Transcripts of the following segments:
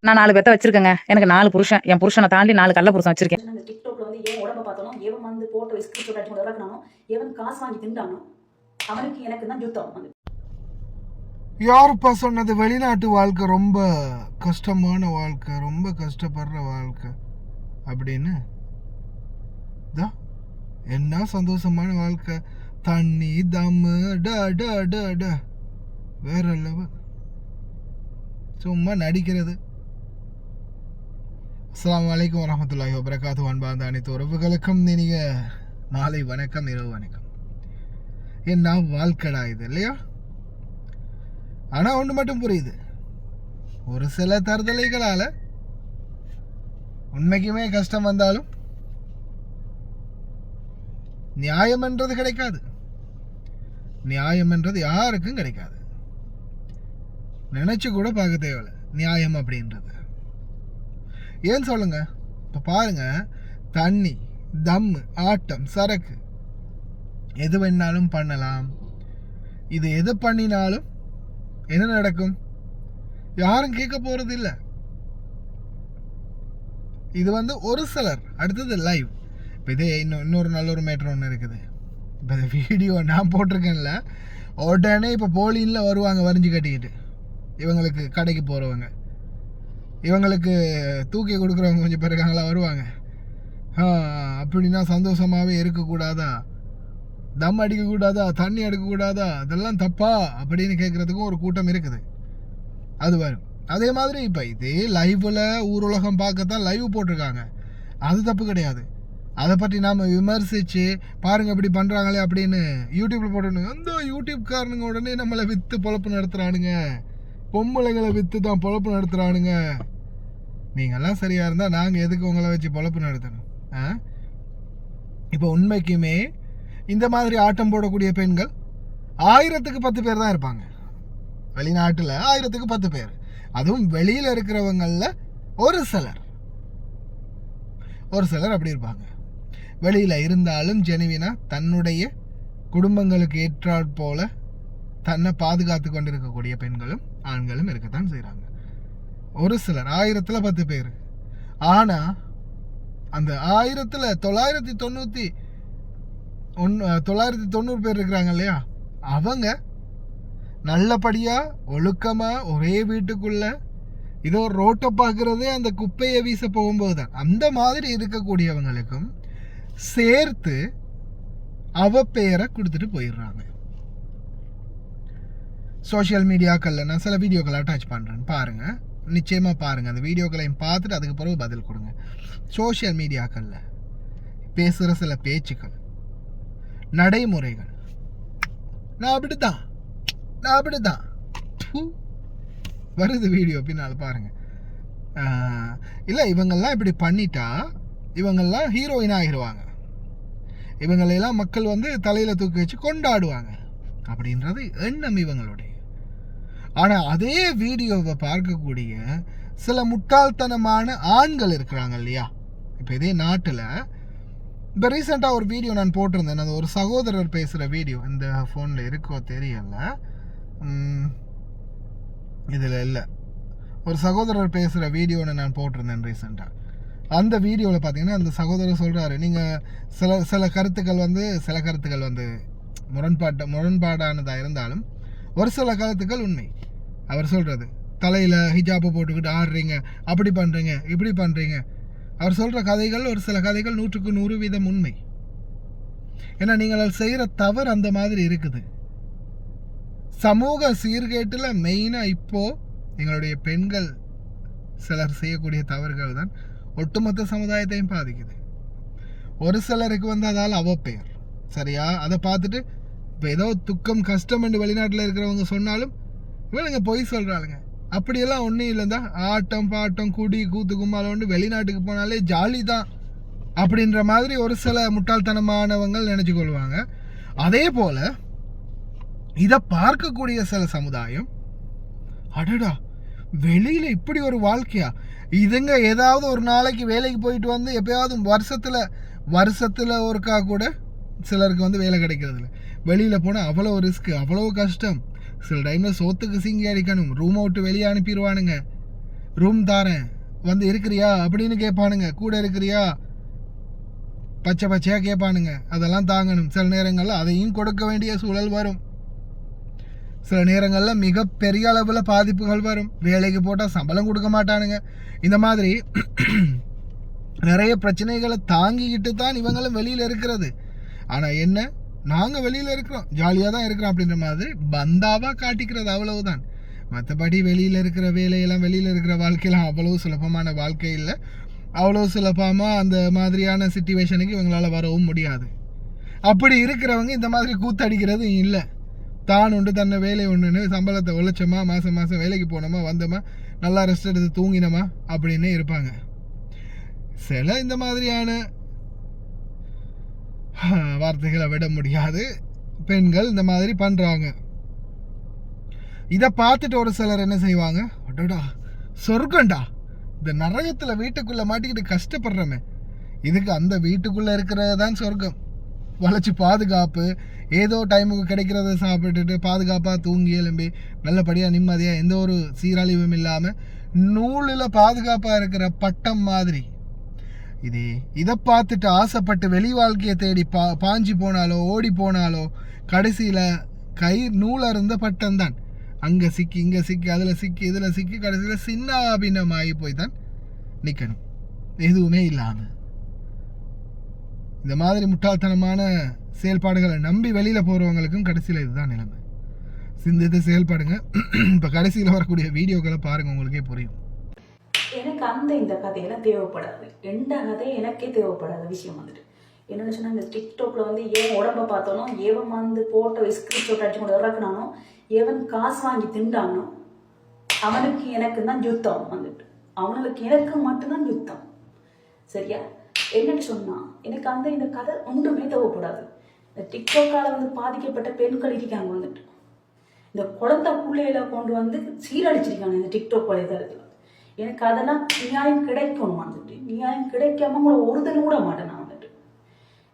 நான் 4 பேத்த வச்சிருக்கேங்க. எனக்கு 4 புருஷன். என் புருஷனை தாண்டி 4 கள்ள புருஷன் வச்சிருக்கேன். டிக்டாக்ல வந்து ஏன் உடம்ப பார்த்தாலும் எவன் வந்து போட்டோ ஸ்கிரீன்ஷாட் அடிச்சு வளர்க்கணும், எவன் காசு வாங்கி திண்டானோ அவனுக்கு எனக்கு தான் யுத்தம் வந்து. யாருப்பா சொன்னது வெளிநாட்டு வாழ்க்கை ரொம்ப கஷ்டமான வாழ்க்கை, ரொம்ப கஷ்டப்படுற வாழ்க்கை அப்படின்னு? என்ன சந்தோஷமான வாழ்க்கை, தண்ணி தம்மு வேற லெவல், சும்மா நடிக்கிறது. அஸ்ஸலாமு அலைக்கும் வரஹ்மத்துல்லாஹி வபரகாத்துஹு. அன்பார்ந்த அனைத்து உறவுகளுக்கும் இனிய மாலை வணக்கம், இரவு வணக்கம். என்ன வாழ்க்கைடா இது இல்லையா? ஆனால் ஒன்று மட்டும் புரியுது, ஒரு சில தருதலைகளால் உண்மைக்குமே கஷ்டம் வந்தாலும் நியாயம் என்றது கிடைக்காது. நியாயம் என்றது யாருக்கும் கிடைக்காது. நினைச்சு கூட பார்க்க தேவையில்லை நியாயம் அப்படின்றது. ஏன் சொல்லுங்க, இப்போ பாருங்க, தண்ணி தம்மு ஆட்டம் சரக்கு எது வேணாலும் பண்ணலாம். இது எது பண்ணினாலும் என்ன நடக்கும்? யாரும் கேட்க போறது இல்லை. இது வந்து ஒரு சிலர். அடுத்தது லைவ். இப்போ இதே இன்னொரு நல்ல ஒரு மேட்ரு ஒன்று இருக்குது. இப்போ இந்த வீடியோ நான் போட்டிருக்கேன்ல, உடனே இப்போ போலியில் வருவாங்க வரைஞ்சி கட்டிக்கிட்டு. இவங்களுக்கு கடைக்கு போகிறவங்க, இவங்களுக்கு தூக்கி கொடுக்குறவங்க கொஞ்சம் பேர் இருக்காங்களா, வருவாங்க. அப்படின்னா சந்தோஷமாகவே இருக்கக்கூடாதா, தம் அடிக்கக்கூடாதா, தண்ணி எடுக்கக்கூடாதா, அதெல்லாம் தப்பா அப்படின்னு கேட்குறதுக்கும் ஒரு கூட்டம் இருக்குது. அது வரும். அதே மாதிரி இப்போ இதே லைவில் ஊருலகம் பார்க்கத்தான் லைவ் போட்டிருக்காங்க. அது தப்பு கிடையாது. அதை பற்றி நாம் விமர்சித்து பாருங்கள் இப்படி பண்ணுறாங்களே அப்படின்னு யூடியூப்பில் போட்டோன்னு அந்த யூடியூப்காரனுங்க உடனே நம்மளை விற்று பொழப்பு நடத்துகிறானுங்க, பொம்பளைங்களை விற்று தான் பொழப்பு நடத்துகிறானுங்க. நீங்கள்லாம் சரியாக இருந்தால் நாங்கள் எதுக்கு உங்களை வச்சு பொழப்பு நடத்தணும்? இப்போ உண்மைக்குமே இந்த மாதிரி ஆட்டம் போடக்கூடிய பெண்கள் 1000க்கு 10 பேர் தான் இருப்பாங்க. வெளிநாட்டில் 1000க்கு 10 பேர். அதுவும் வெளியில் இருக்கிறவங்களில் ஒரு சிலர் அப்படி இருப்பாங்க. வெளியில் இருந்தாலும் ஜெனுவினா தன்னுடைய குடும்பங்களுக்கு ஏற்றாற் போல தன்னை பாதுகாத்து கொண்டு இருக்கக்கூடிய பெண்களும் ஆண்களும் இருக்கத்தான் செய்கிறாங்க. ஒரு சிலர் 1000ல் 10 பேர். ஆனால் அந்த 1000ல் 990 பேர் இருக்கிறாங்க இல்லையா, அவங்க நல்லபடியாக ஒழுக்கமாக ஒரே வீட்டுக்குள்ள இதோ ரோட்டை பார்க்குறதே அந்த குப்பையை வீச போகும்போது தான். அந்த மாதிரி இருக்கக்கூடியவங்களுக்கும் சேர்த்து அவ பேரை கொடுத்துட்டு போயிடுறாங்க. சோஷியல் மீடியாக்களில் நான் சில வீடியோக்களை அட்டாச் பண்ணுறேன், பாருங்கள், நிச்சயமாக பாருங்கள். அந்த வீடியோக்களையும் பார்த்துட்டு அதுக்கு பிறகு பதில் கொடுங்க. சோஷியல் மீடியாக்களில் பேசுகிற சில பேச்சுக்கள், நடைமுறைகள், நான் அப்படித்தான் வருது வீடியோ பின்னால் பாருங்கள். இல்லை, இவங்கெல்லாம் இப்படி பண்ணிட்டா இவங்கெல்லாம் ஹீரோயின் ஆகிடுவாங்க, இவங்களெல்லாம் மக்கள் வந்து தலையில் தூக்கி வச்சு கொண்டாடுவாங்க அப்படின்றது எண்ணம் இவங்களுடைய. ஆனால் அதே வீடியோவை பார்க்கக்கூடிய சில முட்டாள்தனமான ஆண்கள் இருக்கிறாங்க இல்லையா. இப்போ இதே நாட்டில் இப்போ ரீசெண்டாக ஒரு வீடியோ நான் போட்டிருந்தேன். அது ஒரு சகோதரர் பேசுகிற வீடியோ. இந்த ஃபோனில் இருக்கோ தெரியல, இதில் இல்லை. ஒரு சகோதரர் பேசுகிற வீடியோன்னு நான் போட்டிருந்தேன் ரீசெண்டாக. அந்த வீடியோவில் பார்த்தீங்கன்னா அந்த சகோதரர் சொல்கிறாரு, நீங்கள் சில கருத்துக்கள் வந்து முரண்பாடானதாக இருந்தாலும் ஒரு சில கருத்துக்கள் உண்மை. அவர் சொல்கிறது, தலையில் ஹிஜாப்பை போட்டுக்கிட்டு ஆடுறீங்க, அப்படி பண்ணுறீங்க, இப்படி பண்ணுறீங்க. அவர் சொல்கிற கதைகள் ஒரு சில கதைகள் 100க்கு 100% உண்மை. ஏன்னா நீங்கள் செய்கிற தவறு அந்த மாதிரி இருக்குது. சமூக சீர்கேட்டில் மெயினாக இப்போது எங்களுடைய பெண்கள் சிலர் செய்யக்கூடிய தவறுகள் தான் ஒட்டுமொத்த சமுதாயத்தையும் பாதிக்குது. ஒரு சிலருக்கு வந்து அதால் அவப்பெயர், சரியா? அதை பார்த்துட்டு இப்போ ஏதோ துக்கம் கஷ்டம் என்று வெளிநாட்டில் இருக்கிறவங்க சொன்னாலும் இவனுங்க பொய் சொல்கிறாளுங்க. அப்படியெல்லாம் ஒன்றும் இல்லைந்தா ஆட்டம் பாட்டம் குடி கூத்து கும்மாலோண்டு வெளிநாட்டுக்கு போனாலே ஜாலி தான் அப்படின்ற மாதிரி ஒரு சில முட்டாள்தனமானவங்கள் நினச்சி கொள்வாங்க. அதே போல் இதை பார்க்கக்கூடிய சில சமுதாயம், அடடா வெளியில் இப்படி ஒரு வாழ்க்கையா, இதுங்க ஏதாவது ஒரு நாளைக்கு வேலைக்கு போயிட்டு வந்து எப்பயாவது வருஷத்தில் ஒருக்கா கூட சிலருக்கு வந்து வேலை கிடைக்கிறது இல்லை. வெளியில் போனால் அவ்வளோ ரிஸ்க்கு, அவ்வளோ கஷ்டம், சில டைம்ல சோத்துக்கு சிங்கி அடிக்கணும், ரூமை விட்டு வெளியே அனுப்பிடுவானுங்க. ரூம் தாரேன் வந்து இருக்கிறியா அப்படின்னு கேட்பானுங்க, கூட இருக்கிறியா பச்சை பச்சையா கேட்பானுங்க. அதெல்லாம் தாங்கணும். சில நேரங்களில் அதையும் கொடுக்க வேண்டிய சூழல் வரும். சில நேரங்களில் மிகப்பெரிய அளவில் பாதிப்புகள் வரும். வேலைக்கு போட்டால் சம்பளம் கொடுக்க மாட்டானுங்க. இந்த மாதிரி நிறைய பிரச்சனைகளை தாங்கிக்கிட்டு தான் இவங்களும் வெளியில் இருக்கிறது. ஆனால் என்ன, நாங்கள் வெளியில் இருக்கிறோம், ஜாலியாக தான் இருக்கிறோம் அப்படின்ற மாதிரி பந்தாவாக காட்டிக்கிறது, அவ்வளவுதான். மற்றபடி வெளியில் இருக்கிற வேலையெல்லாம், வெளியில் இருக்கிற வாழ்க்கையெல்லாம் அவ்வளவு சுலபமான வாழ்க்கை இல்லை. அவ்வளோ சுலபமாக அந்த மாதிரியான சிச்சுவேஷனுக்கு இவங்களால் வரவும் முடியாது. அப்படி இருக்கிறவங்க இந்த மாதிரி கூத்தடிக்கிறது இல்லை. தான் உண்டு தன்னை வேலை ஒன்றுன்னு சம்பளத்தை உழைச்சோமா, மாதம் மாதம் வேலைக்கு போனோமா, வந்தோமா, நல்லா ரெஸ்ட் எடுத்து தூங்கினோமா அப்படின்னு இருப்பாங்க. சில இந்த மாதிரியான வார்த்தைகளை விட முடியாது பெண்கள் இந்த மாதிரி பண்ணுறாங்க. இதை பார்த்துட்டு ஒரு சிலர் என்ன செய்வாங்க, அடடா சொர்க்கண்டா, இந்த நரகத்தில் வீட்டுக்குள்ளே மாட்டிக்கிட்டு கஷ்டப்படுறோமே, இதுக்கு அந்த வீட்டுக்குள்ளே இருக்கிறது தான் சொர்க்கம். வளைச்சி பாதுகாப்பு, ஏதோ டைமுக்கு கிடைக்கிறத சாப்பிட்டுட்டு பாதுகாப்பாக தூங்கி எழும்பி நல்லபடியாக நிம்மதியாக எந்த ஒரு சீரழிவும் இல்லாமல் நூலில் பாதுகாப்பாக இருக்கிற பட்டம் மாதிரி. இதை பார்த்துட்டு ஆசைப்பட்டு வெளி வாழ்க்கையை தேடி பாஞ்சு போனாலோ ஓடி போனாலோ கடைசியில் கை நூலாக இருந்த பட்டம் தான். அங்கே சிக்கி இங்கே சிக்கி அதில் சிக்கி இதில் சிக்கி கடைசியில் சின்ன அபிநமாகி போய் தான் நிற்கணும், எதுவுமே இல்லாமல். இந்த மாதிரி முட்டாள்தனமான செயல்பாடுகளை நம்பி வெளியில் போகிறவங்களுக்கும் கடைசியில் இதுதான் நிலைமை. சிந்தித்து செயல்பாடுங்க. இப்போ கடைசியில் வரக்கூடிய வீடியோக்களை பாருங்கள், உங்களுக்கே புரியும். எனக்கு இந்த கதையெல்லாம் தேவைப்படாது. எந்த கதை எனக்கே தேவைப்படாத விஷயம் வந்துட்டு என்னென்னு சொன்னால், இந்த டிக்டாக்ல வந்து ஏன் உடம்பை பார்த்தோனோ, ஏவன் வந்து போட்டோ ஸ்கிரீன்ஷாட் அடிச்சு கொண்டு இறக்குனானோ, எவன் காசு வாங்கி திண்டானோ அவனுக்கு எனக்கு தான் யுத்தம் வந்துட்டு. அவனுக்கு எனக்கு மட்டும்தான் யுத்தம். சரியா? என்னன்னு சொன்னா, எனக்கு இந்த கதை ஒன்றுமே தேவைப்படாது. இந்த டிக்டாக்கால வந்து பாதிக்கப்பட்ட பெண்கள் இருக்காங்க வந்துட்டு, இந்த குழந்தை பிள்ளையில கொண்டு வந்து சீரழிச்சிருக்காங்க இந்த டிக்டாக் வலைதளத்தில். எனக்கு அதெல்லாம் நியாயம் கிடைக்கணும் வந்துட்டு. நியாயம் கிடைக்காம கூட ஒருத்தர் கூட மாட்டேன் நான் வந்துட்டு.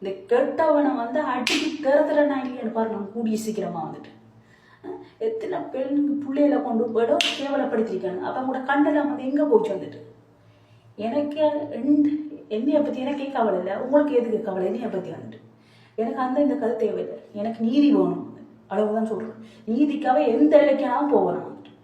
இந்த கெட்டவனை வந்து அடிக்கி திறத்துல நான் இல்லைன்னு பாரு, நான் கூடிய சீக்கிரமா வந்துட்டு எத்தனை பெண்ணுக்கு பிள்ளையில கொண்டு போய்டும் கேவலப்படுத்திருக்காங்க. அப்போ கூட கண்டெல்லாம் வந்து எங்கே போச்சு வந்துட்டு. எனக்கு என்னைய பற்றி எனக்கே கவலை இல்லை, உங்களுக்கு எதுக்கு கவலை என்னைய பற்றி வந்துட்டு. எனக்கு இந்த கதை தேவையில்லை. எனக்கு நீதி வேணும், அளவுதான் சொல்கிறேன். நீதிக்காக எந்த இலக்கியாவும் போகணும் வந்துட்டு,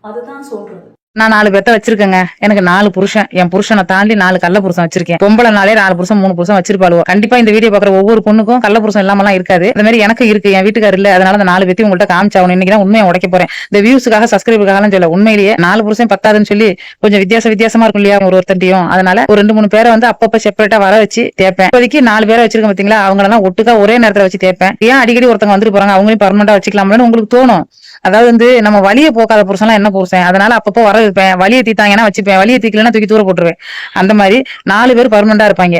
அதுதான் சொல்கிறது. நான் 4 பேத்த வச்சிருக்கேங்க. எனக்கு 4 புருஷன். என் புருஷனை தாண்டி 4 கள்ள புருஷன் வச்சிருக்கேன். பொம்பளை நாளே 4 புருஷன் 3 புருஷன் வச்சிருப்பாளுவோ. கண்டிப்பா இந்த வீடியோ பாக்குற ஒவ்வொரு பொண்ணுக்கும் கள்ள புருஷன் இல்லாமலாம் இருக்காது. அந்த மாதிரி எனக்கு இருக்கு. என் வீட்டுக்கார் இல்ல, அதனால அந்த 4 பேத்தையும் உங்கள்கிட்ட காமிச்சாகணும். இன்னைக்கு தான் உண்மையை உடைக்க போறேன். இந்த வியூஸுக்காக சப்ஸ்கிரைபுக்காக சொல்ல, உண்மையிலேயே 4 புருஷன் பத்தாதுன்னு சொல்லி கொஞ்சம் வித்தியாசமா இருக்கும் இல்லையா ஒருத்தண்டியும். அதனால ஒரு 2-3 பேரை வந்து அப்பப்ப செப்பரேட்டா வர வச்சு தேப்பேன். இப்போதைக்கு 4 பேரை வச்சிருக்கேன் பாத்தீங்களா, அவங்களெல்லாம் ஒட்டுக்கா ஒரே நேரத்துல வச்சு தேப்பேன். ஏன் அடிக்கடி ஒருத்தவங்க வந்துட்டு போறாங்க, அவங்களையும் பர்மனண்டா வச்சுக்கலாம்னு உங்களுக்கு தோணும். அதாவது வந்து நம்ம வலியை போக்காத புருஷன்லாம் என்ன புருஷன், அதனால அப்பப்போ வர வைப்பேன். வலியை தீத்தாங்கன்னா வச்சுப்பேன், வலியை தீக்கலன்னா தூக்கி தூர போட்டுருவேன். அந்த மாதிரி 4 பேர் பர்மனண்டா இருப்பாங்க.